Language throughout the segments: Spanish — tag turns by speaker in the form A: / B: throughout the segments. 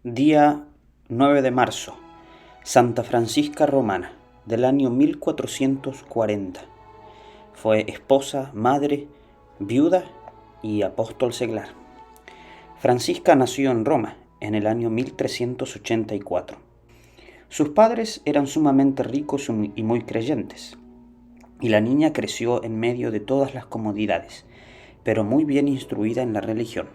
A: Día 9 de marzo, Santa Francisca Romana, del año 1440. Fue esposa, madre, viuda y apóstol seglar. Francisca nació en Roma en el año 1384. Sus padres eran sumamente ricos y muy creyentes, y la niña creció en medio de todas las comodidades, pero muy bien instruida en la religión.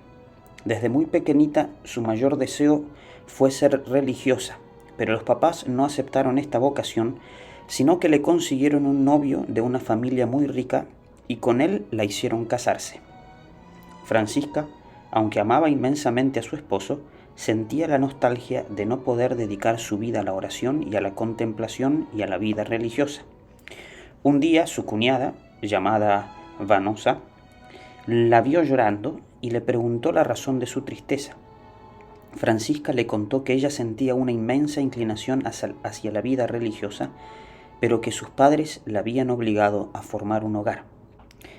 A: Desde muy pequeñita su mayor deseo fue ser religiosa, pero los papás no aceptaron esta vocación, sino que le consiguieron un novio de una familia muy rica y con él la hicieron casarse. Francisca, aunque amaba inmensamente a su esposo, sentía la nostalgia de no poder dedicar su vida a la oración y a la contemplación y a la vida religiosa. Un día su cuñada, llamada Vanosa, la vio llorando y le preguntó la razón de su tristeza. Francisca le contó que ella sentía una inmensa inclinación hacia la vida religiosa, pero que sus padres la habían obligado a formar un hogar.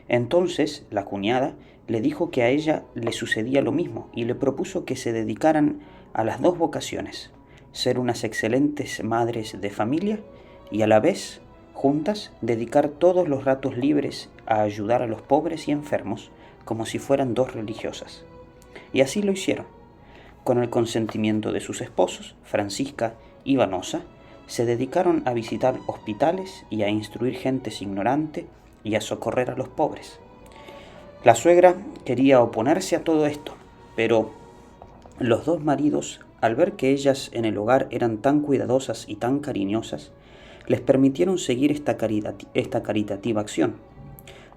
A: Entonces la cuñada le dijo que a ella le sucedía lo mismo y le propuso que se dedicaran a las dos vocaciones, ser unas excelentes madres de familia y a la vez, juntas, dedicar todos los ratos libres a ayudar a los pobres y enfermos como si fueran dos religiosas. Y así lo hicieron. Con el consentimiento de sus esposos, Francisca y Vanosa, se dedicaron a visitar hospitales y a instruir gentes ignorante y a socorrer a los pobres. La suegra quería oponerse a todo esto, pero los dos maridos, al ver que ellas en el hogar eran tan cuidadosas y tan cariñosas, les permitieron seguir esta caritativa acción.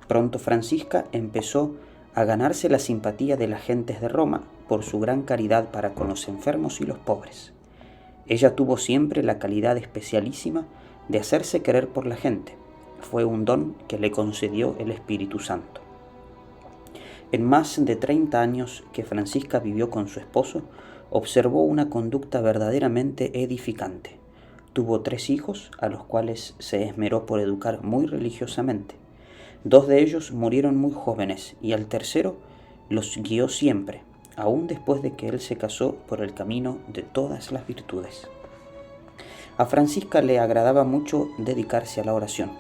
A: Pronto Francisca empezó a ganarse la simpatía de las gentes de Roma por su gran caridad para con los enfermos y los pobres. Ella tuvo siempre la calidad especialísima de hacerse querer por la gente. Fue un don que le concedió el Espíritu Santo. En más de 30 años que Francisca vivió con su esposo, observó una conducta verdaderamente edificante. Tuvo 3 hijos, a los cuales se esmeró por educar muy religiosamente. 2 de ellos murieron muy jóvenes y al tercero los guió siempre, aún después de que él se casó, por el camino de todas las virtudes. A Francisca le agradaba mucho dedicarse a la oración,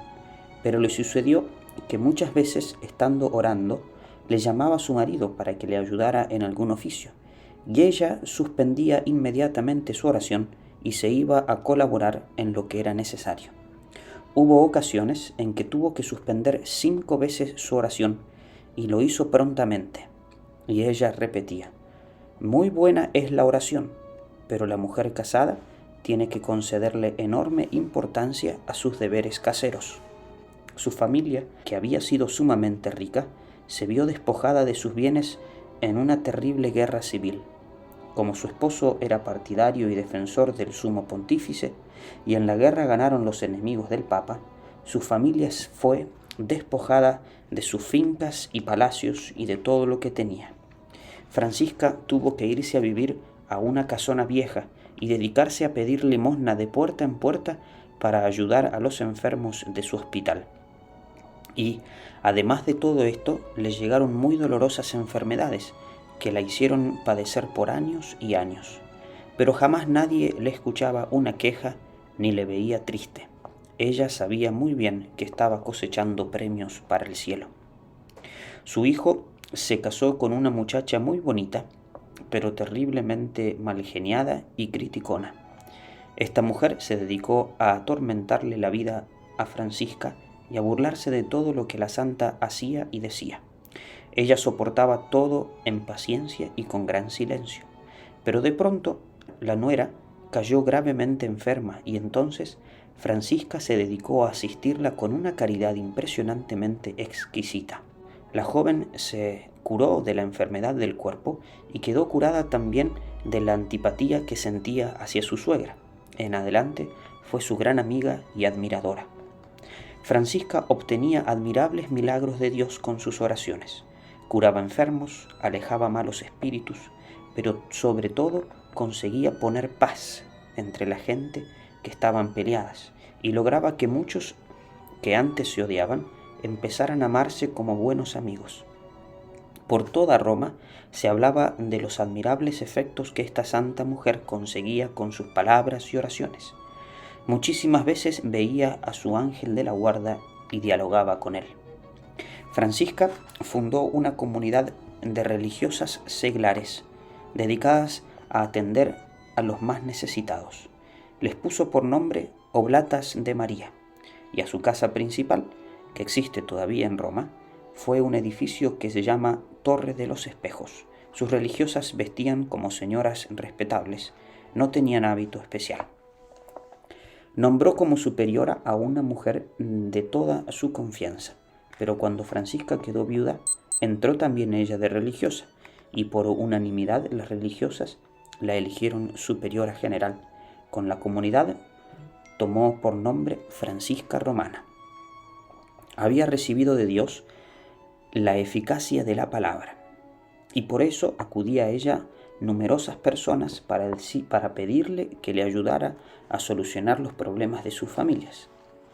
A: pero le sucedió que muchas veces, estando orando, le llamaba a su marido para que le ayudara en algún oficio, y ella suspendía inmediatamente su oración y se iba a colaborar en lo que era necesario. Hubo ocasiones en que tuvo que suspender 5 veces su oración y lo hizo prontamente. Y ella repetía: muy buena es la oración, pero la mujer casada tiene que concederle enorme importancia a sus deberes caseros. Su familia, que había sido sumamente rica, se vio despojada de sus bienes en una terrible guerra civil. Como su esposo era partidario y defensor del sumo pontífice, y en la guerra ganaron los enemigos del Papa, su familia fue despojada de sus fincas y palacios y de todo lo que tenía. Francisca tuvo que irse a vivir a una casona vieja y dedicarse a pedir limosna de puerta en puerta para ayudar a los enfermos de su hospital. Y, además de todo esto, le llegaron muy dolorosas enfermedades que la hicieron padecer por años y años, pero jamás nadie le escuchaba una queja ni le veía triste. Ella sabía muy bien que estaba cosechando premios para el cielo. Su hijo se casó con una muchacha muy bonita, pero terriblemente malgeniada y criticona. Esta mujer se dedicó a atormentarle la vida a Francisca y a burlarse de todo lo que la santa hacía y decía. Ella soportaba todo en paciencia y con gran silencio, pero de pronto la nuera cayó gravemente enferma y entonces Francisca se dedicó a asistirla con una caridad impresionantemente exquisita. La joven se curó de la enfermedad del cuerpo y quedó curada también de la antipatía que sentía hacia su suegra. En adelante fue su gran amiga y admiradora. Francisca obtenía admirables milagros de Dios con sus oraciones. Curaba enfermos, alejaba malos espíritus, pero sobre todo conseguía poner paz entre la gente que estaban peleadas y lograba que muchos que antes se odiaban empezaran a amarse como buenos amigos. Por toda Roma se hablaba de los admirables efectos que esta santa mujer conseguía con sus palabras y oraciones. Muchísimas veces veía a su ángel de la guarda y dialogaba con él. Francisca fundó una comunidad de religiosas seglares dedicadas a atender a los más necesitados. Les puso por nombre Oblatas de María, y a su casa principal, que existe todavía en Roma, fue un edificio que se llama Torre de los Espejos. Sus religiosas vestían como señoras respetables, no tenían hábito especial. Nombró como superiora a una mujer de toda su confianza, pero cuando Francisca quedó viuda, entró también ella de religiosa, y por unanimidad las religiosas la eligieron superiora general. Con la comunidad tomó por nombre Francisca Romana. Había recibido de Dios la eficacia de la palabra, y por eso acudía a ella numerosas personas para pedirle que le ayudara a solucionar los problemas de sus familias.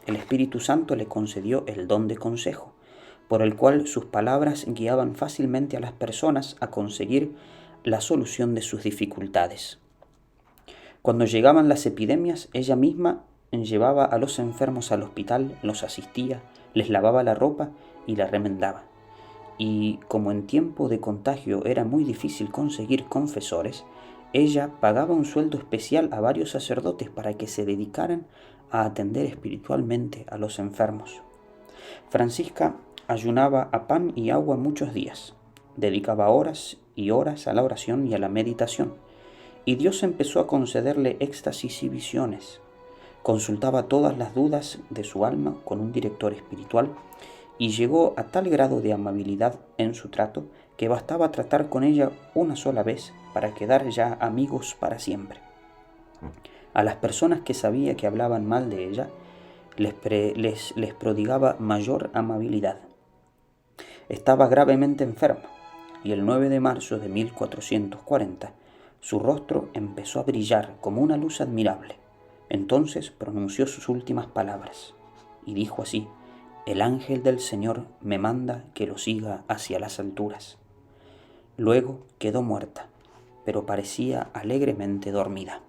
A: El Espíritu Santo le concedió el don de consejo, por el cual sus palabras guiaban fácilmente a las personas a conseguir la solución de sus dificultades. Cuando llegaban las epidemias, ella misma llevaba a los enfermos al hospital, los asistía, les lavaba la ropa y la remendaba. Y como en tiempo de contagio era muy difícil conseguir confesores, ella pagaba un sueldo especial a varios sacerdotes para que se dedicaran a atender espiritualmente a los enfermos. Francisca ayunaba a pan y agua muchos días, dedicaba horas y horas a la oración y a la meditación, y Dios empezó a concederle éxtasis y visiones. Consultaba todas las dudas de su alma con un director espiritual y llegó a tal grado de amabilidad en su trato que bastaba tratar con ella una sola vez para quedar ya amigos para siempre. A las personas que sabía que hablaban mal de ella, les prodigaba mayor amabilidad. Estaba gravemente enferma, y el 9 de marzo de 1440 su rostro empezó a brillar como una luz admirable. Entonces pronunció sus últimas palabras, y dijo así: «El ángel del Señor me manda que lo siga hacia las alturas». Luego quedó muerta, pero parecía alegremente dormida.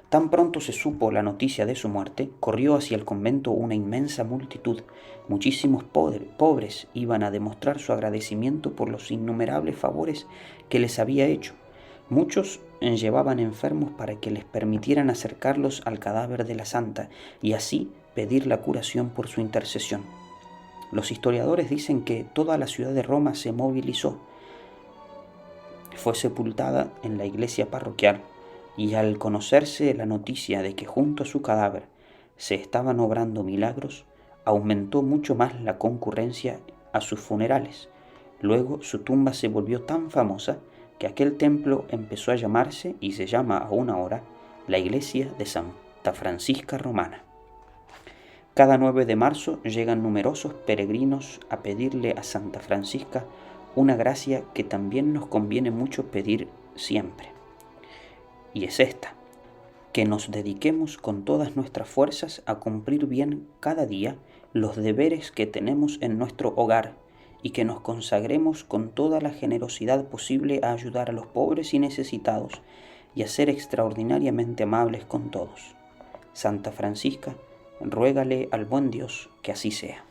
A: Tan pronto se supo la noticia de su muerte, corrió hacia el convento una inmensa multitud. Muchísimos pobres iban a demostrar su agradecimiento por los innumerables favores que les había hecho. Muchos llevaban enfermos para que les permitieran acercarlos al cadáver de la santa y así pedir la curación por su intercesión. Los historiadores dicen que toda la ciudad de Roma se movilizó. Fue sepultada en la iglesia parroquial, y al conocerse la noticia de que junto a su cadáver se estaban obrando milagros, aumentó mucho más la concurrencia a sus funerales. Luego su tumba se volvió tan famosa que aquel templo empezó a llamarse, y se llama aún ahora, la iglesia de Santa Francisca Romana. Cada 9 de marzo llegan numerosos peregrinos a pedirle a Santa Francisca una gracia que también nos conviene mucho pedir siempre. Y es esta: que nos dediquemos con todas nuestras fuerzas a cumplir bien cada día los deberes que tenemos en nuestro hogar, y que nos consagremos con toda la generosidad posible a ayudar a los pobres y necesitados y a ser extraordinariamente amables con todos. Santa Francisca, ruégale al buen Dios que así sea.